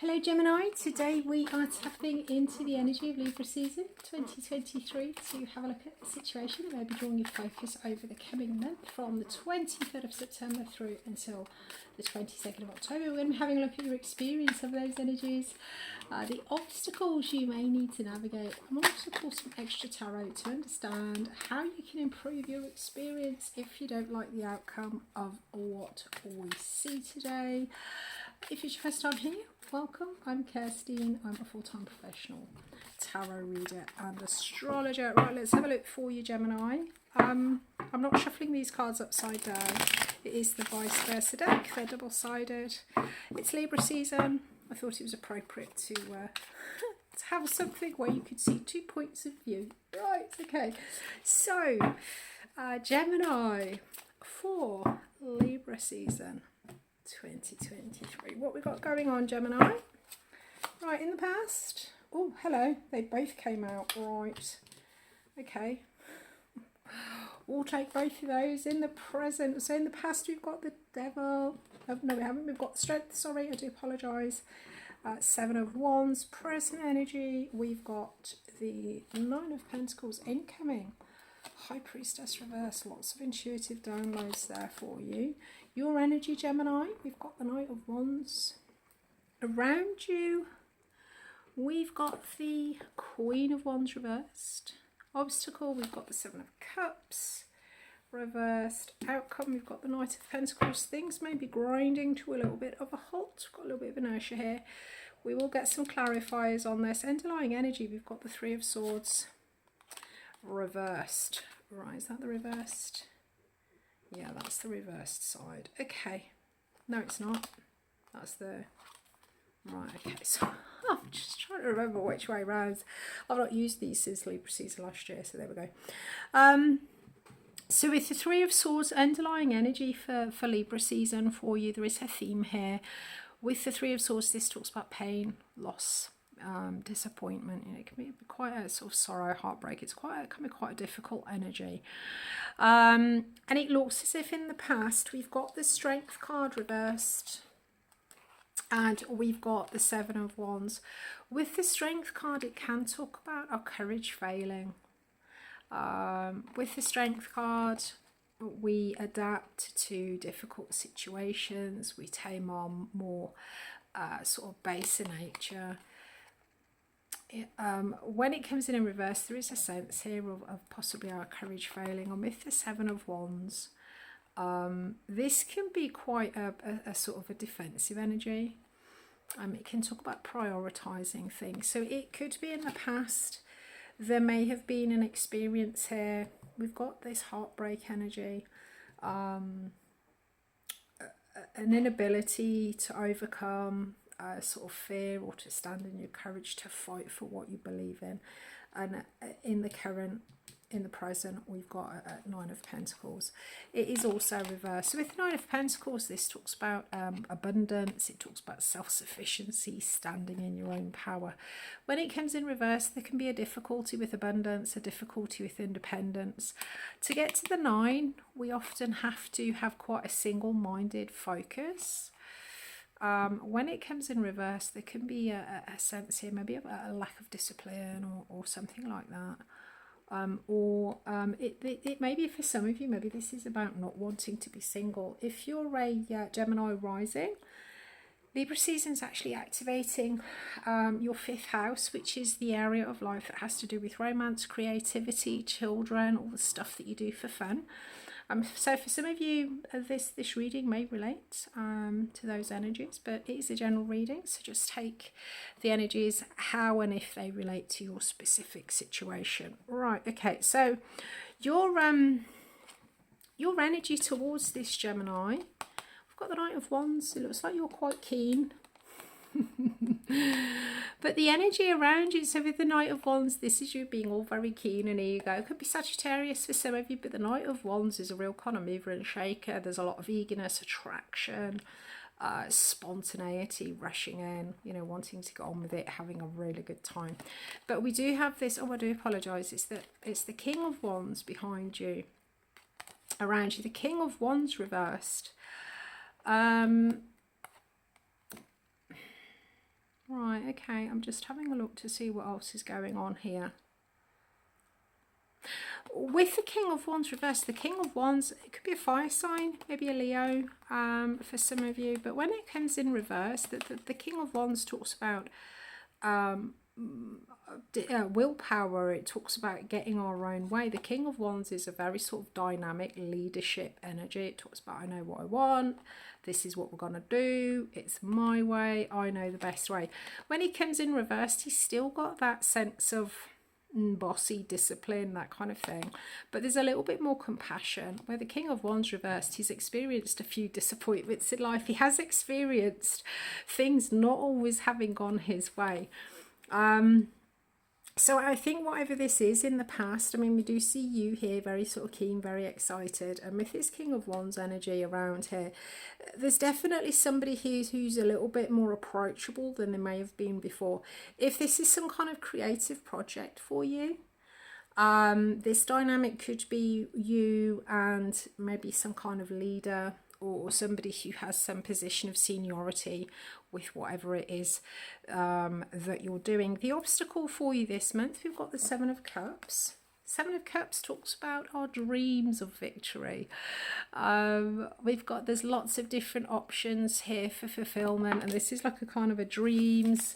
Hello Gemini, today we are tapping into the energy of Libra season 2023 to have a look at the situation and maybe drawing your focus over the coming month from the 23rd of September through until the 22nd of October. We're going to be having a look at your experience of those energies, the obstacles you may need to navigate, and also of course some extra tarot to understand how you can improve your experience if you don't like the outcome of what we see today. If it's your first time here, welcome. I'm Kirstine. I'm a full-time professional tarot reader and astrologer. Right, let's have a look for you, Gemini. I'm not shuffling these cards upside down. It is the vice versa deck. They're double-sided. It's Libra season. I thought it was appropriate to have something where you could see 2 points of view. Right, okay. So, Gemini for Libra season 2023. What we got going on, Gemini? Right, in the past. Oh, hello. They both came out. Right. Okay. We'll take both of those. In the present. So in the past we've got the Devil. Oh, no, we haven't. We've got the Strength. Sorry, I do apologise. Seven of Wands. Present energy. We've got the Nine of Pentacles incoming. High Priestess reverse. Lots of intuitive downloads there for you. Your energy, Gemini, we've got the Knight of Wands. Around you, we've got the Queen of Wands reversed. Obstacle, we've got the Seven of Cups reversed. Outcome, we've got the Knight of Pentacles. Things may be grinding to a little bit of a halt. We've got a little bit of inertia here. We will get some clarifiers on this. Underlying energy, we've got the Three of Swords reversed. Right, is that the reversed? Yeah, that's the reversed side. Okay. No, it's not. That's the... Right, okay. So I'm just trying to remember which way round. I've not used these since Libra season last year, so there we go. So with the Three of Swords, underlying energy for Libra season for you, there is a theme here. With the Three of Swords, this talks about pain, loss, disappointment. You know, it can be quite a sort of sorrow, heartbreak. It can be quite a difficult energy, and it looks as if in the past we've got the Strength card reversed and we've got the Seven of Wands. With the Strength card, it can talk about our courage failing. With the Strength card, we adapt to difficult situations. We tame our more sort of baser nature. When it comes in reverse, there is a sense here of possibly our courage failing. And with the Seven of Wands, this can be quite a sort of a defensive energy. It can talk about prioritising things. So it could be in the past, there may have been an experience here. We've got this heartbreak energy, an inability to overcome sort of fear or to stand in your courage to fight for what you believe in. And in the present, we've got a Nine of Pentacles. It is also reversed. So with the Nine of Pentacles, this talks about abundance. It talks about self-sufficiency, standing in your own power. When it comes in reverse, there can be a difficulty with abundance, a difficulty with independence. To get to the Nine, we often have to have quite a single-minded focus. When it comes in reverse, there can be a sense here, maybe a lack of discipline or something like that. It may be for some of you, maybe this is about not wanting to be single. If you're a Gemini rising, Libra season is actually activating your 5th house, which is the area of life that has to do with romance, creativity, children, all the stuff that you do for fun. So for some of you, this reading may relate to those energies, but it is a general reading, so just take the energies how and if they relate to your specific situation. Right, okay, so your energy towards this, Gemini, I've got the Knight of Wands. It looks like you're quite keen. But the energy around you, so with the Knight of Wands, this is you being all very keen and eager. It could be Sagittarius for some of you, but the Knight of Wands is a real kind of mover and shaker. There's a lot of eagerness, attraction, spontaneity, rushing in, you know, wanting to get on with it, having a really good time. But we do have this, oh, I do apologise, it's the King of Wands behind you, around you, the King of Wands reversed. Right, okay, I'm just having a look to see what else is going on here. With the King of Wands reversed, the King of Wands, it could be a fire sign, maybe a Leo for some of you, but when it comes in reverse, the King of Wands talks about willpower. It talks about getting our own way. The King of Wands is a very sort of dynamic leadership energy. It talks about, I know what I want, this is what we're going to do, it's my way, I know the best way. When he comes in reversed, he's still got that sense of bossy discipline, that kind of thing, but there's a little bit more compassion. Where the King of Wands reversed, he's experienced a few disappointments in life. He has experienced things not always having gone his way. So I think whatever this is in the past, I mean, we do see you here very sort of keen, very excited. And with this King of Wands energy around here, there's definitely somebody who's a little bit more approachable than they may have been before. If this is some kind of creative project for you, this dynamic could be you and maybe some kind of leader or somebody who has some position of seniority with whatever it is that you're doing. The obstacle for you this month, we've got the Seven of Cups. Seven of Cups talks about our dreams of victory. There's lots of different options here for fulfillment, and this is like a kind of a dreams,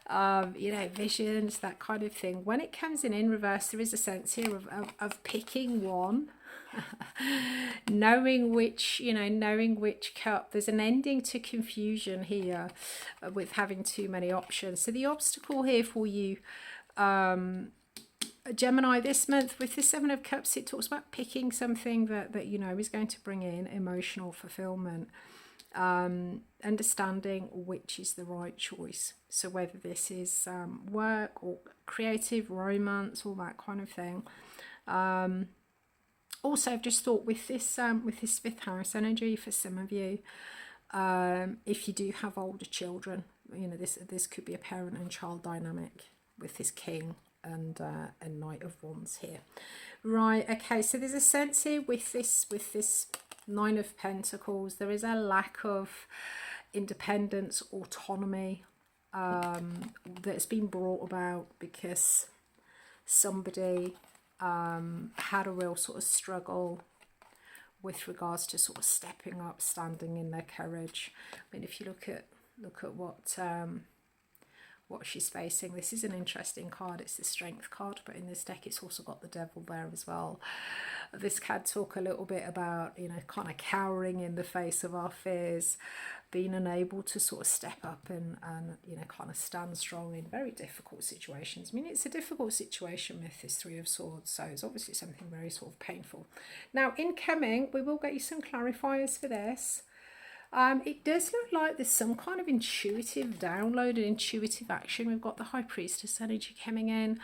visions, that kind of thing. When it comes in reverse, there is a sense here of picking one. knowing which cup. There's an ending to confusion here with having too many options. So the obstacle here for you, Gemini, this month with the Seven of Cups, it talks about picking something that is going to bring in emotional fulfillment, understanding which is the right choice. So whether this is work or creative, romance, all that kind of thing. Also, I've just thought with this fifth house energy for some of you, if you do have older children, this could be a parent and child dynamic with this King and Knight of Wands here. Right, okay, so there's a sense here with this Nine of Pentacles, there is a lack of independence, autonomy that's been brought about because somebody had a real sort of struggle with regards to sort of stepping up, standing in their courage. I mean, if you look at what she's facing, this is an interesting card. It's the Strength card, but in this deck it's also got the Devil there as well. This can talk a little bit about kind of cowering in the face of our fears, being unable to sort of step up and kind of stand strong in very difficult situations. I mean, it's a difficult situation with this Three of Swords, so it's obviously something very sort of painful. Now, incoming, we will get you some clarifiers for this. It does look like there's some kind of intuitive download and intuitive action. We've got the High Priestess energy coming in.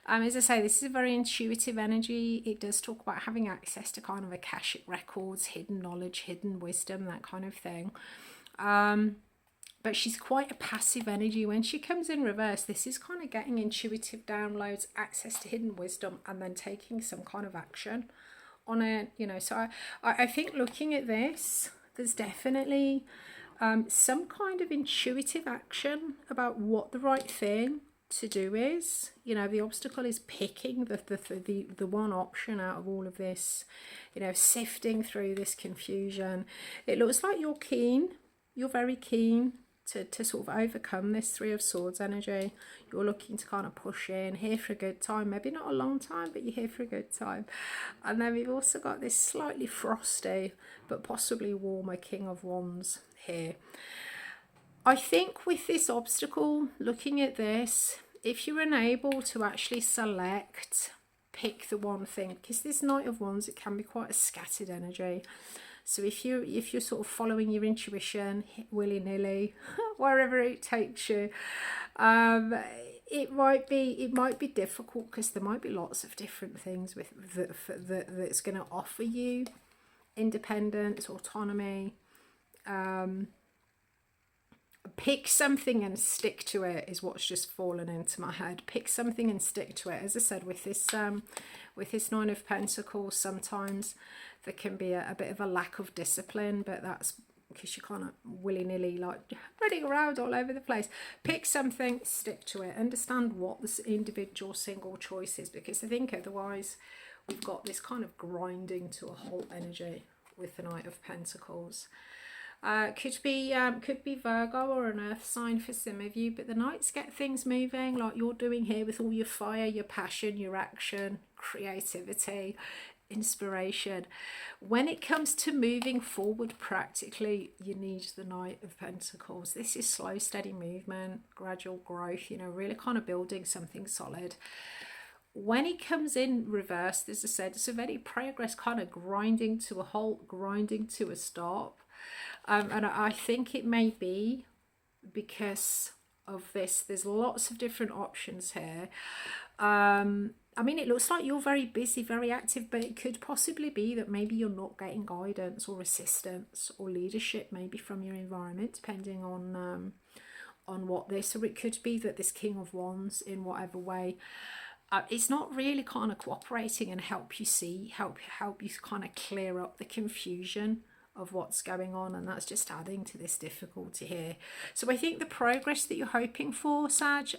As I say, this is a very intuitive energy. It does talk about having access to kind of Akashic records, hidden knowledge, hidden wisdom, that kind of thing. But she's quite a passive energy. When she comes in reverse, this is kind of getting intuitive downloads, access to hidden wisdom, and then taking some kind of action on it. So I think looking at this, there's definitely some kind of intuitive action about what the right thing to do is. The obstacle is picking the one option out of all of this, sifting through this confusion. It looks like you're very keen to sort of overcome this Three of Swords energy. You're looking to kind of push in, here for a good time, maybe not a long time, but you're here for a good time. And then we've also got this slightly frosty but possibly warmer King of Wands here. I think with this obstacle, looking at this, if you're unable to actually pick the one thing, because this Knight of Wands, it can be quite a scattered energy. So if you're sort of following your intuition willy-nilly, wherever it takes you, it might be difficult because there might be lots of different things that's going to offer you independence, autonomy. Pick something and stick to it is what's just fallen into my head. Pick something and stick to it. As I said, with this Nine of Pentacles, sometimes there can be a bit of a lack of discipline, but that's because you're kind of willy-nilly like running around all over the place. Pick something, stick to it, understand what this individual single choice is, because I think otherwise we've got this kind of grinding to a halt energy with the Knight of Pentacles. Could be Virgo or an earth sign for some of you, but the Knights get things moving like you're doing here with all your fire, your passion, your action, creativity, inspiration. When it comes to moving forward practically, you need the Knight of Pentacles. This is slow, steady movement, gradual growth, you know, really kind of building something solid. When it comes in reversed, as I said, it's a very progress, kind of grinding to a halt, grinding to a stop. And I think it may be because of this. There's lots of different options here. I mean, it looks like you're very busy, very active, but it could possibly be that maybe you're not getting guidance or assistance or leadership maybe from your environment, depending on what this, or it could be that this King of Wands, in whatever way, it's not really kind of cooperating and help you kind of clear up the confusion of what's going on, and that's just adding to this difficulty here. So I think the progress that you're hoping for, Sag,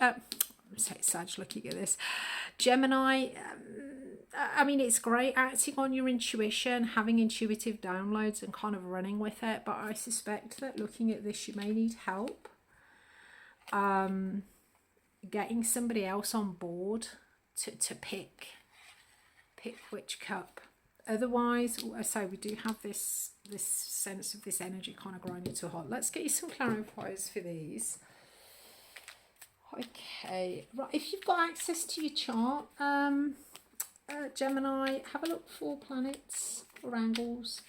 looking at this, Gemini, I mean, it's great acting on your intuition, having intuitive downloads and kind of running with it, but I suspect that looking at this, you may need help getting somebody else on board to pick which cup. Otherwise, as I say, we do have this sense of this energy kind of grinding to a halt. Let's get you some clarifiers for these. Okay, right, if you've got access to your chart, Gemini, have a look for planets or angles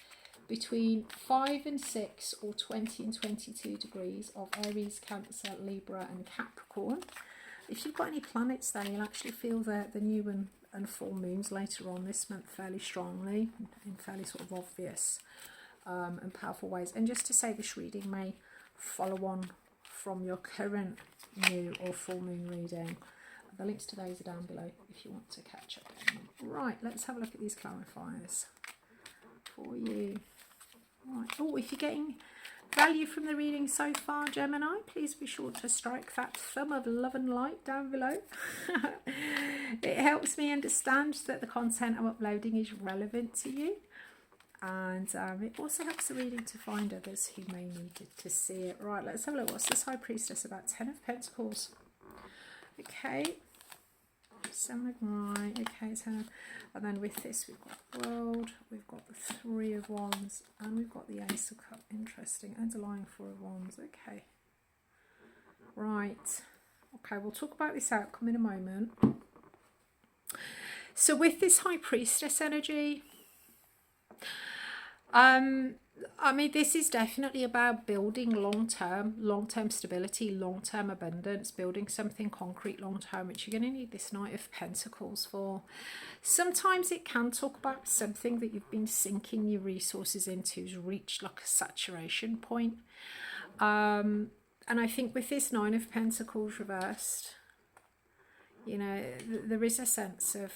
between 5 and 6 or 20 and 22 degrees of Aries, Cancer, Libra and Capricorn. If you've got any planets there, you'll actually feel the new and full moons later on this month fairly strongly, in fairly sort of obvious and powerful ways. And just to say, this reading may follow on from your current new or full moon reading. The links to those are down below if you want to catch up on them. Right, let's have a look at these clarifiers for you. Right. Oh, if you're getting value from the reading so far, Gemini, please be sure to strike that thumb of love and light down below. It helps me understand that the content I'm uploading is relevant to you, and it also helps the reading to find others who may need to see it. Right, let's have a look. What's this High Priestess about? 10 of Pentacles. Okay, 7 of, right, okay, 10 of, and then with this we've got World, we've got the 3 of Wands, and we've got the Ace of Cups. Interesting. Underlying 4 of Wands. Okay, right, okay, we'll talk about this outcome in a moment. So with this High Priestess energy, I mean, this is definitely about building long-term stability, long-term abundance, building something concrete long-term, which you're going to need this Knight of Pentacles for. Sometimes it can talk about something that you've been sinking your resources into has reached like a saturation point. And I think with this 9 of Pentacles reversed, you know, there is a sense of...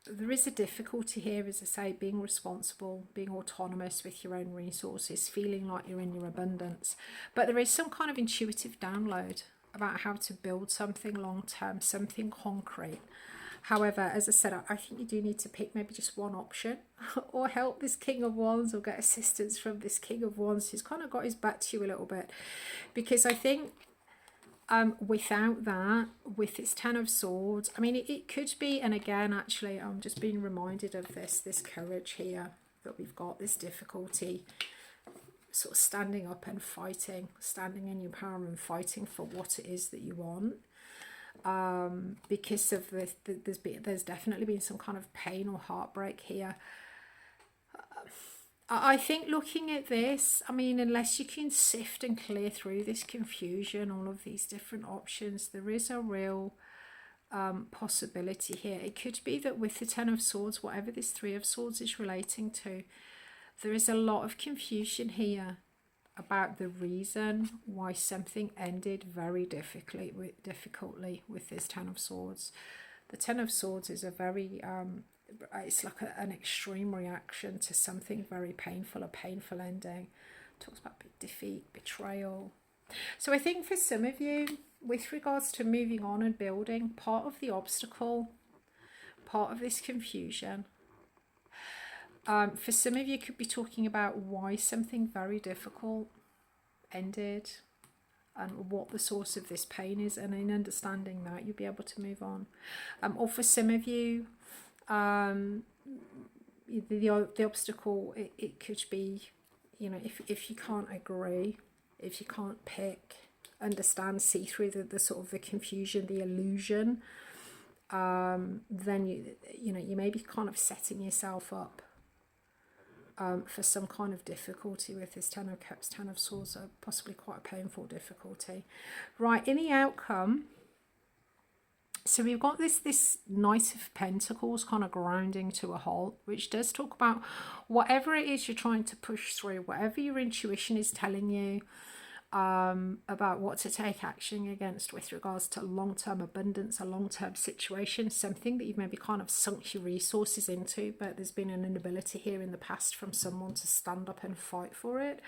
there is a difficulty here, as I say, being responsible, being autonomous with your own resources, feeling like you're in your abundance. But there is some kind of intuitive download about how to build something long-term, something concrete. However, as I said, I think you do need to pick maybe just one option or help this King of Wands or get assistance from this King of Wands who's kind of got his back to you a little bit. Because I think... without that, with its 10 of Swords, I mean, it could be, and again, actually, I'm just being reminded of this courage here that we've got, this difficulty, sort of standing up and fighting, standing in your power and fighting for what it is that you want. Because of there's definitely been some kind of pain or heartbreak here. I think looking at this, I mean, unless you can sift and clear through this confusion, all of these different options, there is a real possibility here. It could be that with the 10 of Swords, whatever this 3 of Swords is relating to, there is a lot of confusion here about the reason why something ended very difficultly with this 10 of Swords. The 10 of Swords is a very it's like an extreme reaction to something very painful, a painful ending. Talks about defeat, betrayal. So I think for some of you, with regards to moving on and building, part of the obstacle, part of this confusion, for some of you could be talking about why something very difficult ended and what the source of this pain is, and in understanding that, you'll be able to move on. Or for some of you, the obstacle, it could be, you know, if you can't agree, if you can't pick, understand, see through the sort of the confusion, the illusion, then you know, you may be kind of setting yourself up for some kind of difficulty with this Ten of Cups, Ten of Swords, possibly quite a painful difficulty. Right, in the outcome, so we've got this Knight of Pentacles kind of grounding to a halt, which does talk about whatever it is you're trying to push through, whatever your intuition is telling you about what to take action against with regards to long-term abundance, a long-term situation, something that you've maybe kind of sunk your resources into, but there's been an inability here in the past from someone to stand up and fight for it.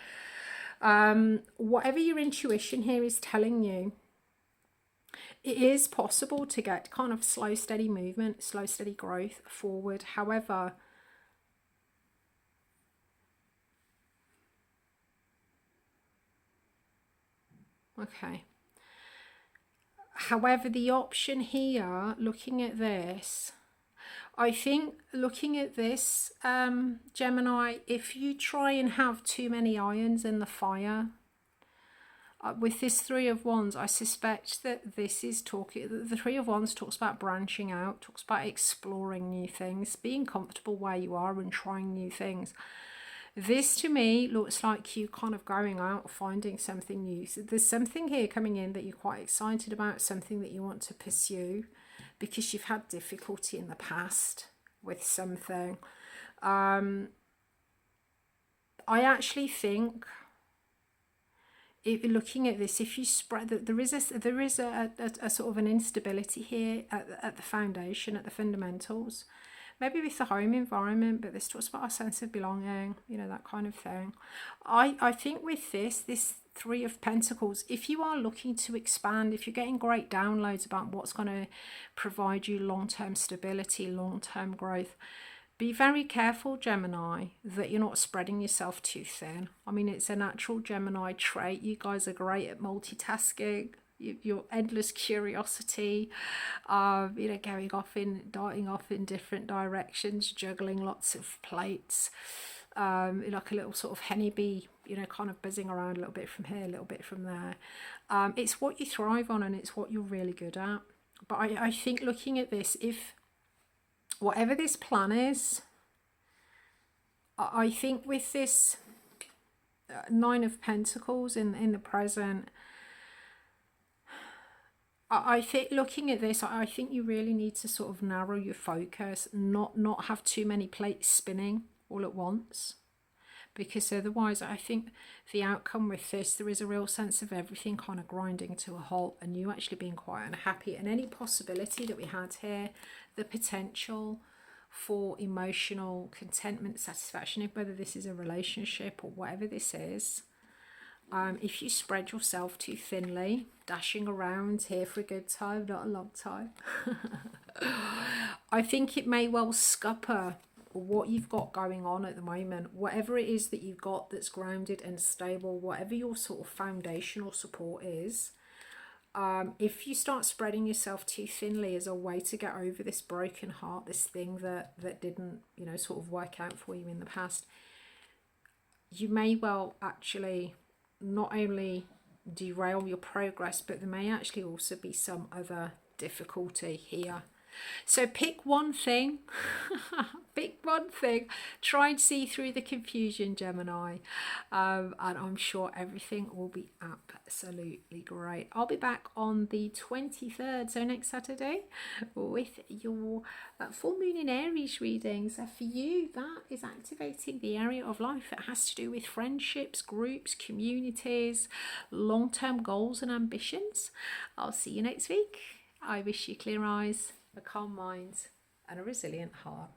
Whatever your intuition here is telling you, it is possible to get kind of slow, steady movement, slow, steady growth forward. However, okay. However, the option here, looking at this, I think looking at this, Gemini, if you try and have too many irons in the fire, with this Three of Wands, I suspect that this is talking, the Three of Wands talks about branching out, talks about exploring new things, being comfortable where you are and trying new things. This to me looks like you kind of going out, finding something new. So there's something here coming in that you're quite excited about, something that you want to pursue because you've had difficulty in the past with something. I actually think, looking at this, if you spread that, there is a sort of an instability here at the foundation, at the fundamentals, maybe with the home environment, but this talks about a sense of belonging, you know, that kind of thing. I think with this Three of Pentacles, if you are looking to expand, if you're getting great downloads about what's going to provide you long-term stability, long-term growth, be very careful, Gemini, that you're not spreading yourself too thin. I mean, it's a natural Gemini trait. You guys are great at multitasking. Your endless curiosity, you know, darting off in different directions, juggling lots of plates, like a little sort of honeybee, you know, kind of buzzing around a little bit from here, a little bit from there. It's what you thrive on and it's what you're really good at. But I think looking at this, if whatever this plan is, I think with this Nine of Pentacles in the present, I think looking at this, I think you really need to sort of narrow your focus, not have too many plates spinning all at once, because otherwise I think the outcome with this, there is a real sense of everything kind of grinding to a halt and you actually being quite unhappy. And any possibility that we had here, the potential for emotional contentment, satisfaction, whether this is a relationship or whatever this is, if you spread yourself too thinly, dashing around here for a good time, not a long time, I think it may well scupper what you've got going on at the moment. Whatever it is that you've got that's grounded and stable, whatever your sort of foundational support is, if you start spreading yourself too thinly as a way to get over this broken heart, this thing that didn't, you know, sort of work out for you in the past, you may well actually not only derail your progress, but there may actually also be some other difficulty here. So pick one thing, pick one thing, try and see through the confusion, Gemini, and I'm sure everything will be absolutely great. I'll be back on the 23rd, so next Saturday, with your full moon in Aries readings. For you, that is activating the area of life that has to do with friendships, groups, communities, long-term goals and ambitions. I'll see you next week. I wish you clear eyes, a calm mind and a resilient heart.